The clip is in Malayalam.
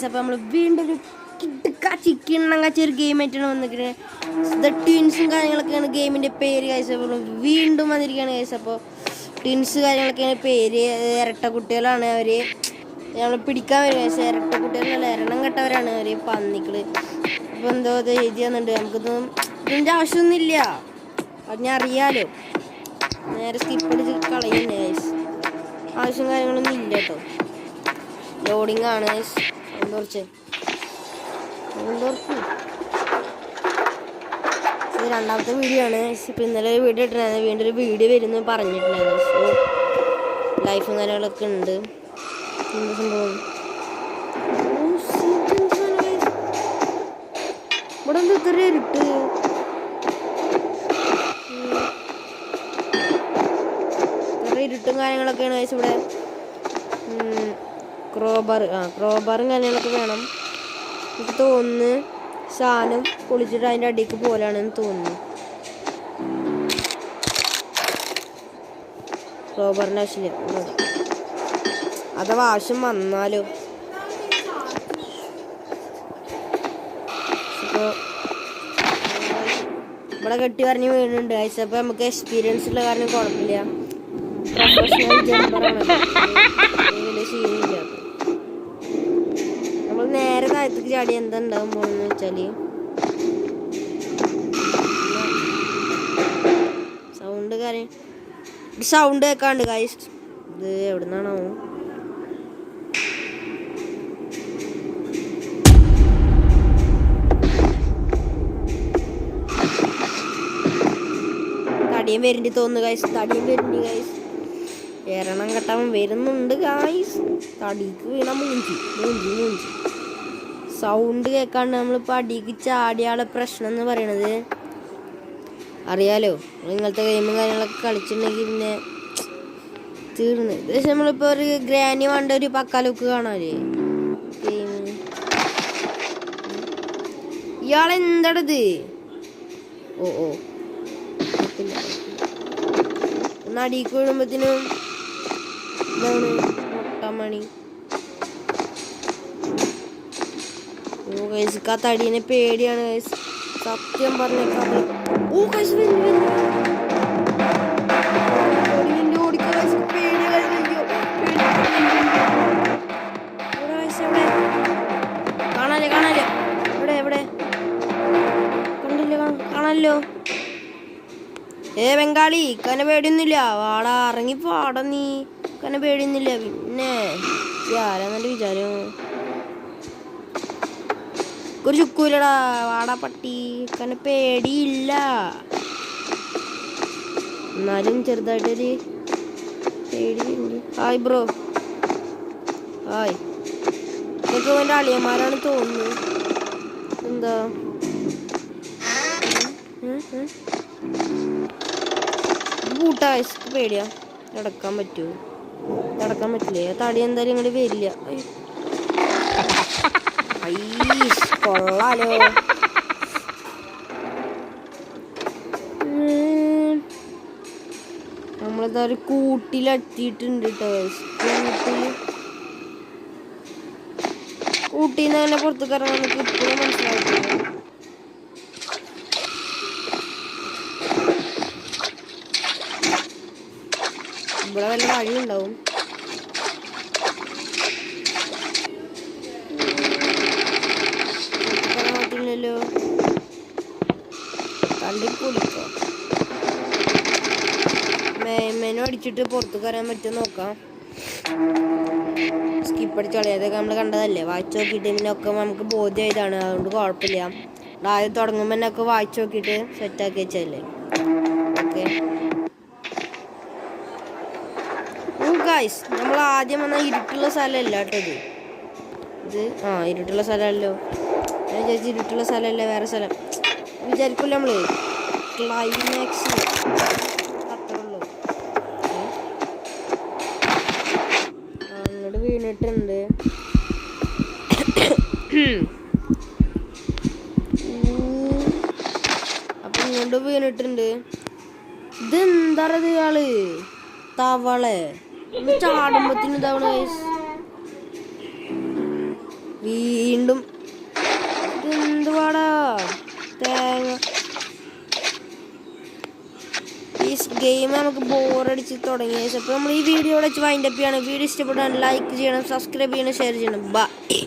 അപ്പോൾ നമ്മൾ വീണ്ടും ഒരു ചിക്കണ്ണങ്ങാച്ച ഒരു ഗെയിം ആയിട്ടാണ് വന്നിരിക്കുന്നത്. ട്വിൻസും കാര്യങ്ങളൊക്കെയാണ് ഗെയിമിൻ്റെ പേര് ഗൈസ്. അപ്പോൾ വീണ്ടും വന്നിരിക്കുകയാണ് ഗൈസ്. അപ്പോൾ ട്വിൻസ് കാര്യങ്ങളൊക്കെയാണ് പേര്. ഇരട്ട കുട്ടികളാണ് അവർ. നമ്മൾ പിടിക്കാൻ വരും ഗൈസ്. ഇരട്ട കുട്ടികളല്ല, എരണം കെട്ടവരാണ് അവർ, പന്നികൾ. അപ്പോൾ എന്തോ ഇത് എഴുതി വന്നിട്ടുണ്ട്. നമുക്കിതൊന്നും ഇതിൻ്റെ ആവശ്യമൊന്നുമില്ല, അത് ഞാൻ അറിയാലോ. നേരെ സ്കിപ്പ് അടിച്ച് കളയുന്നേ ഗൈസ്. ആവശ്യം കാര്യങ്ങളൊന്നും ഇല്ല കേട്ടോ. ലോഡിങ് ആണ് ഗൈസ്. കുറച്ച് ഇത് രണ്ടാമത്തെ വീഡിയോ ആണ്. ഇപ്പം ഇന്നലെ ഒരു വീഡിയോ ഇട്ടിട്ടുണ്ടായിരുന്നു, വീണ്ടും ഒരു വീഡിയോ വരുന്നു പറഞ്ഞിട്ടുണ്ടായിരുന്നു. സോ ലൈഫും കാര്യങ്ങളൊക്കെ ഉണ്ട്. എന്ത് സംഭവം ഇവിടെ എന്താ ഇത്ര ഇരുട്ട്? ഇത്ര ഇരുട്ടും കാര്യങ്ങളൊക്കെയാണ് ഗൈസ് ഇവിടെ. ക്രോബാറും കാര്യങ്ങളൊക്കെ വേണം. എനിക്ക് തോന്നുന്നു സാധനം പൊളിച്ചിട്ട് അതിൻ്റെ അടിക്ക് പോലാണെന്ന് തോന്നുന്നു. ക്രോബാറിൻ്റെ ആവശ്യമില്ല, അഥവാ ആവശ്യം വന്നാലോ. ഇപ്പോൾ ഇവിടെ കെട്ടി പറഞ്ഞ് വീണുണ്ട് ഗൈസ്. അപ്പോൾ നമുക്ക് എക്സ്പീരിയൻസ് ഉള്ള കാരണം കുഴപ്പമില്ല. പ്രൊഫഷണൽ ജമ്പറാണല്ലോ, വലിയ സീനില്ല. നമ്മൾ നേരെ താഴത്തേക്ക് ചാടി എന്താ ഉണ്ടാകും പോണെന്ന് വെച്ചാൽ സൗണ്ട് കേൾക്കാണ്ട് ഗൈസ്. ഇത് എവിടെ നിന്നാണോ? തടിയും വരുന്നുണ്ട് തോന്നുന്നു ഗൈസ്. തടിയും വരുന്നുണ്ട് ഗൈസ്. എരണം കെട്ടാൻ വരുന്നുണ്ട് ഗൈസ്. തടിക്ക് വീണ മൂഞ്ചി സൗണ്ട് കേൾക്കാണ്ട് നമ്മളിപ്പോൾ അടിക്ക് ചാടിയാളെ പ്രശ്നം എന്ന് പറയണത് അറിയാലോ. ഇങ്ങനത്തെ ഗെയിമും കാര്യങ്ങളൊക്കെ കളിച്ചിട്ടുണ്ടെങ്കിൽ പിന്നെ തീർന്ന്. പക്ഷെ നമ്മളിപ്പോൾ ഒരു ഗ്രാനി വേണ്ട ഒരു പക്കാ ലുക്ക് കാണാല്ലേ ഗെയിമിന്. ഇയാളെന്താടത്? ഓ ഒന്ന് അടിക്ക് വീഴുമ്പത്തിനും ഇതാണ് മുട്ടമണി. ഓ ഗൈസ്, ആ തടീനെ പേടിയാണ് ഗൈസ്, സത്യം പറഞ്ഞേക്കാം. ഓ ഗൈസ് കാണാല്ലേ എവിടെ കാണാലോ. ബംഗാളി കന പേടിയൊന്നുമില്ല, വാടാ ഇറങ്ങിപ്പോടാ നീ. കന പേടിയൊന്നുമില്ല. പിന്നെ ആരാന്നെ വിചാരം? ഒരു ചുക്കൂലടാ, വാടാ പട്ടി. കന പേടിയില്ല, എന്നാലും ചെറുതായിട്ടൊരു പേടിയുണ്ട്. Hi bro, hi. ഇതൊക്കെ എൻ്റെ അളിയന്മാരാണ് തോന്നുന്നു. എന്താ കൂട്ടാ പേടിയാ. നടക്കാൻ പറ്റുമോ? നടക്കാൻ പറ്റില്ലേ? തടി എന്തായാലും ഇങ്ങോട്ട് വരില്ല. കൊള്ളാലോ. നമ്മളിതാ ഒരു കൂട്ടിലെത്തിയിട്ടുണ്ട് കേട്ടോ. കൂട്ടിന്ന് അങ്ങനെ പുറത്തേക്ക് ഇറങ്ങാൻ എനിക്ക് ഇപ്പോഴും മനസ്സിലായിട്ടില്ല. ഇവിടെ വല്ല വഴിയുണ്ടാവും. പറ്റില്ലല്ലോ. തള്ളിപ്പൊളിക്കോ മെനു അടിച്ചിട്ട് പുറത്ത് കയറാൻ പറ്റുമോ നോക്കാം. സ്കിപ്പ് അടിച്ച് കളയാതൊക്കെ നമ്മൾ കണ്ടതല്ലേ. വായിച്ചു നോക്കിയിട്ട് പിന്നെ ഒക്കെ നമുക്ക് ബോധ്യമായതാണ്, അതുകൊണ്ട് കുഴപ്പമില്ല. ആദ്യം തുടങ്ങുമ്പോൾ തന്നെ ഒക്കെ വായിച്ചു നോക്കിയിട്ട് സെറ്റാക്കി വെച്ചല്ലേ. ഓക്കെ ഗൈസ്, നമ്മൾ ആദ്യം വന്ന ഇരുട്ടുള്ള സ്ഥലമല്ല കേട്ടോ ഇത്. ഇരുട്ടുള്ള സ്ഥലമല്ലോ. ഞാൻ വിചാരിച്ചു ഇരുട്ടുള്ള സ്ഥലമല്ല, വേറെ സ്ഥലം വിചാരിക്കില്ല നമ്മൾ. ക്ലൈമാക്സ് അത്രേ ഉള്ളൂ. അങ്ങോട്ട് വീണിട്ടുണ്ട്. അപ്പൊ ഇങ്ങോട്ട് വീണിട്ടുണ്ട്. ഇതെന്താ ഇയാള്? തവളെ ചാടുമ്പത്തിന് ഇതാവണ വീണ്ടും എന്തുവാടാ തേങ്ങ. ഈ ഗെയിം നമുക്ക് ബോറടിച്ച് തുടങ്ങി. അപ്പോൾ നമ്മൾ ഈ വീഡിയോ വെച്ച് വൈൻഡപ്പ് ചെയ്യണം. വീഡിയോ ഇഷ്ടപ്പെട്ടാൽ ലൈക്ക് ചെയ്യണം, സബ്സ്ക്രൈബ് ചെയ്യണം, ഷെയർ ചെയ്യണം. ബൈ.